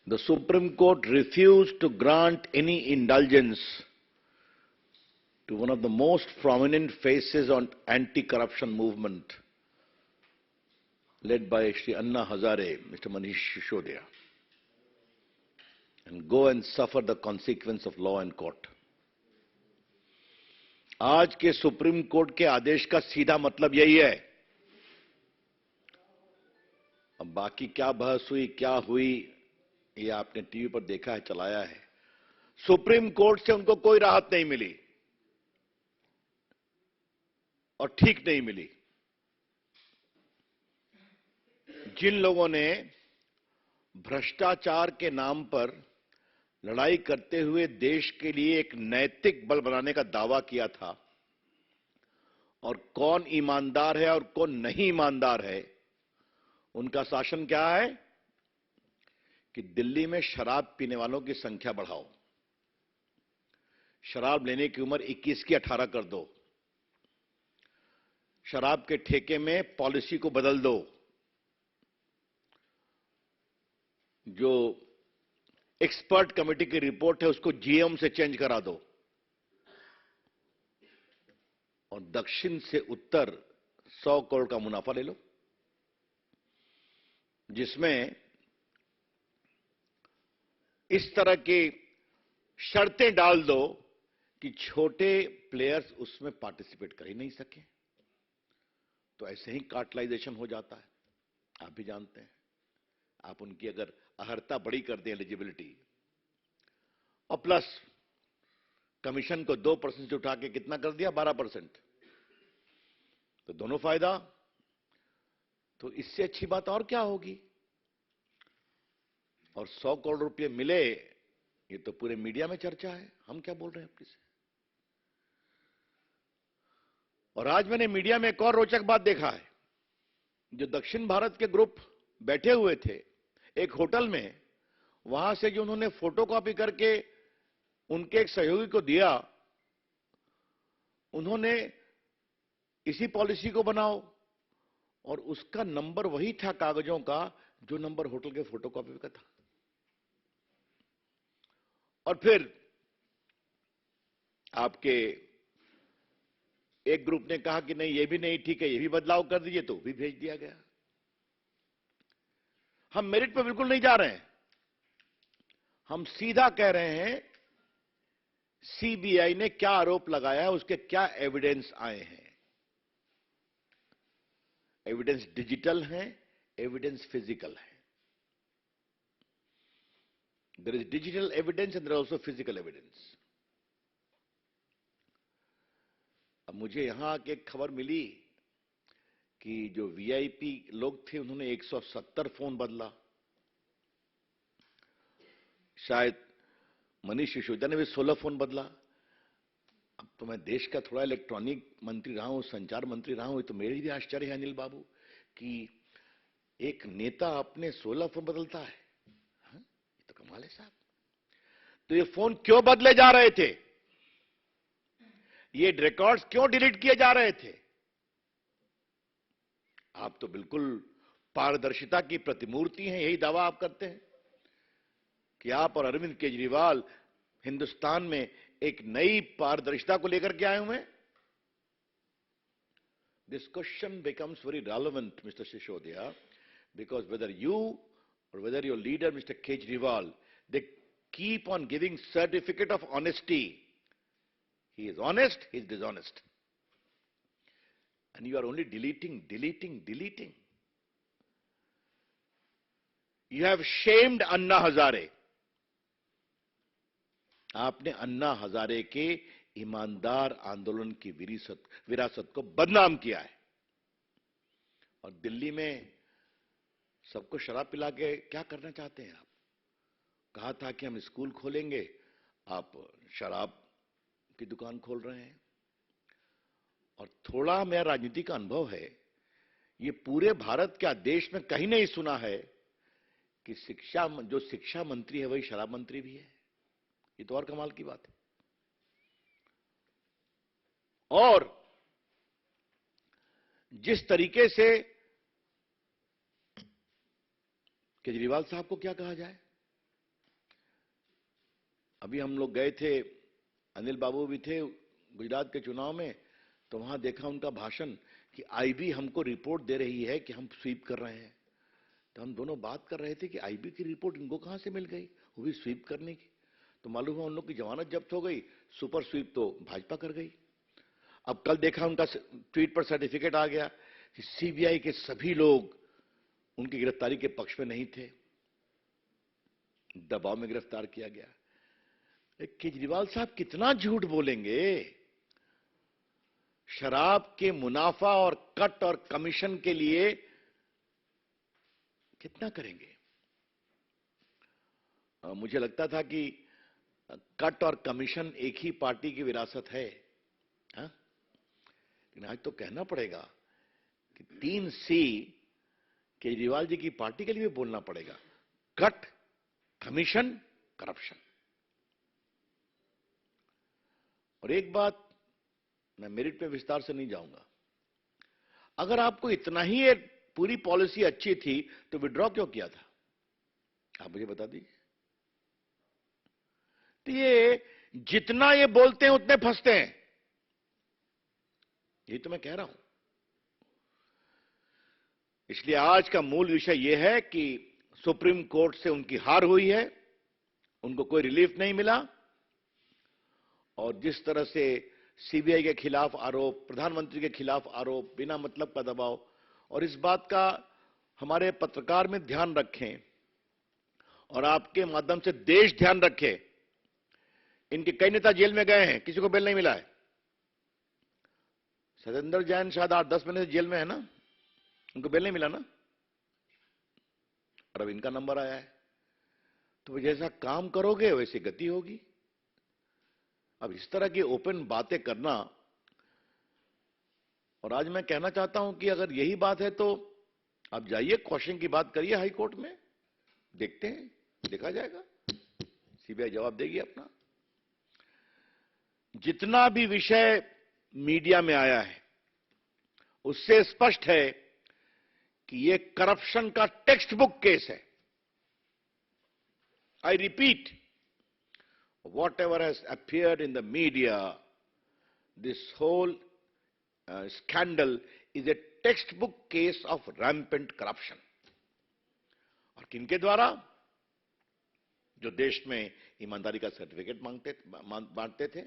The Supreme Court refused to grant any indulgence to one of the most prominent faces on anti-corruption movement led by Shri Anna Hazare, Mr. Manish Sisodia, and go and suffer the consequence of law and court. आज के supreme court के आदेश का सीधा मतलब यही है। अब बाकी क्या बहस हुई, क्या हुई, ये आपने टीवी पर देखा है, चलाया है। सुप्रीम कोर्ट से उनको कोई राहत नहीं मिली और ठीक नहीं मिली। जिन लोगों ने भ्रष्टाचार के नाम पर लड़ाई करते हुए देश के लिए एक नैतिक बल बनाने का दावा किया था, और कौन ईमानदार है और कौन नहीं ईमानदार है, उनका शासन क्या है कि दिल्ली में शराब पीने वालों की संख्या बढ़ाओ, शराब लेने की उम्र 21 की 18 कर दो, शराब के ठेके में पॉलिसी को बदल दो, जो एक्सपर्ट कमेटी की रिपोर्ट है उसको जीएम से चेंज करा दो, और दक्षिण से उत्तर 100 करोड़ का मुनाफा ले लो, जिसमें इस तरह की शर्तें डाल दो कि छोटे प्लेयर्स उसमें पार्टिसिपेट कर ही नहीं सके। तो ऐसे ही कार्टलाइजेशन हो जाता है, आप भी जानते हैं। आप उनकी अगर अहर्ता बड़ी कर दें एलिजिबिलिटी, और प्लस कमीशन को 2% से उठा के कितना कर दिया, 12%, तो दोनों फायदा। तो इससे अच्छी बात और क्या होगी। और 100 करोड़ रुपए मिले, ये तो पूरे मीडिया में चर्चा है, हम क्या बोल रहे हैं अपनी से। और आज मैंने मीडिया में एक और रोचक बात देखा है। जो दक्षिण भारत के ग्रुप बैठे हुए थे एक होटल में, वहां से जो उन्होंने फोटोकॉपी करके उनके एक सहयोगी को दिया, उन्होंने इसी पॉलिसी को बनाओ, और उसका नंबर वही था कागजों का जो नंबर होटल के फोटोकॉपी का था। और फिर आपके एक ग्रुप ने कहा कि नहीं, ये भी नहीं ठीक है, ये भी बदलाव कर दीजिए, तो भी भेज दिया गया। हम मेरिट पे बिल्कुल नहीं जा रहे हैं, हम सीधा कह रहे हैं सीबीआई ने क्या आरोप लगाया है, उसके क्या एविडेंस आए हैं। एविडेंस डिजिटल है, एविडेंस फिजिकल है। There is digital evidence and there also physical evidence. अब मुझे यहां आके एक खबर मिली कि जो वीआईपी लोग थे उन्होंने 170 फोन बदला। शायद मनीष सिसोदिया ने भी 16 फोन बदला। अब तो मैं देश का थोड़ा इलेक्ट्रॉनिक मंत्री रहा हूं, संचार मंत्री रहा हूं, तो मेरे भी आश्चर्य है अनिल बाबू कि एक नेता अपने 16 फोन बदलता है। हाँ? ये तो कमाल है साहब। तो ये फोन क्यों बदले जा रहे थे, ये रिकॉर्ड्स क्यों डिलीट किए जा रहे थे। आप तो बिल्कुल पारदर्शिता की प्रतिमूर्ति हैं, यही दावा आप करते हैं कि आप और अरविंद केजरीवाल हिंदुस्तान में एक नई पारदर्शिता को लेकर के आए हुए हैं। This question becomes very relevant, Mr. Sisodiya, because whether you or whether your leader, Mr. Kejriwal, they keep on giving certificate of honesty. He is honest, he is dishonest. And you are only deleting. You have shamed Anna Hazare. आपने अन्ना हजारे के ईमानदार आंदोलन की विरासत को बदनाम किया है। और दिल्ली में सबको शराब पिला के क्या करना चाहते हैं आप। कहा था कि हम स्कूल खोलेंगे, आप शराब की दुकान खोल रहे हैं। और थोड़ा मेरा राजनीति का अनुभव है, ये पूरे भारत क्या देश में कहीं नहीं सुना है कि जो शिक्षा मंत्री है वही शराब मंत्री भी है। ये तो और कमाल की बात है। और जिस तरीके से केजरीवाल साहब को क्या कहा जाए, अभी हम लोग गए थे, अनिल बाबू भी थे गुजरात के चुनाव में, तो वहां देखा उनका भाषण कि आईबी हमको रिपोर्ट दे रही है कि हम स्वीप कर रहे हैं। तो हम दोनों बात कर रहे थे कि आईबी की रिपोर्ट इनको कहां से मिल गई, वो भी स्वीप करने की। तो मालूम हुआ उन लोग की जमानत जब्त हो गई, सुपर स्वीप तो भाजपा कर गई। अब कल देखा उनका ट्वीट पर सर्टिफिकेट आ गया कि सीबीआई के सभी लोग उनकी गिरफ्तारी के पक्ष में नहीं थे, दबाव में गिरफ्तार किया गया। केजरीवाल साहब कितना झूठ बोलेंगे, शराब के मुनाफा और कट और कमीशन के लिए कितना करेंगे। मुझे लगता था कि कट और कमीशन एक ही पार्टी की विरासत है, हा? लेकिन आज तो कहना पड़ेगा कि 3C केजरीवाल जी की पार्टी के लिए भी बोलना पड़ेगा, कट, कमीशन, करप्शन। और एक बात, मैं मेरिट पे विस्तार से नहीं जाऊंगा, अगर आपको इतना ही ये पूरी पॉलिसी अच्छी थी तो विड्रॉ क्यों किया था, आप मुझे बता दीजिए। तो ये जितना ये बोलते हैं उतने फंसते हैं, यही तो मैं कह रहा हूं। इसलिए आज का मूल विषय यह है कि सुप्रीम कोर्ट से उनकी हार हुई है, उनको कोई रिलीफ नहीं मिला, और जिस तरह से सीबीआई के खिलाफ आरोप, प्रधानमंत्री के खिलाफ आरोप, बिना मतलब का दबाव, और इस बात का हमारे पत्रकार में ध्यान रखें और आपके माध्यम से देश ध्यान रखे, इनके कई नेता जेल में गए हैं, किसी को बेल नहीं मिला है। सत्येंद्र जैन शायद 8-10 महीने से जेल में है ना, उनको बेल नहीं मिला ना, और अब इनका नंबर आया है। तो जैसा काम करोगे वैसी गति होगी। अब इस तरह की ओपन बातें करना, और आज मैं कहना चाहता हूं कि अगर यही बात है तो आप जाइए, क्वेश्चन की बात करिए हाई कोर्ट में, देखते हैं, देखा जाएगा, सीबीआई जवाब देगी अपना। जितना भी विषय मीडिया में आया है उससे स्पष्ट है कि ये करप्शन का टेक्स्ट बुक केस है। I repeat, whatever has appeared in the media, this whole scandal is a textbook case of rampant corruption. और किनके द्वारा? जो देश में ईमानदारी का सर्टिफिकेट बांटते थे,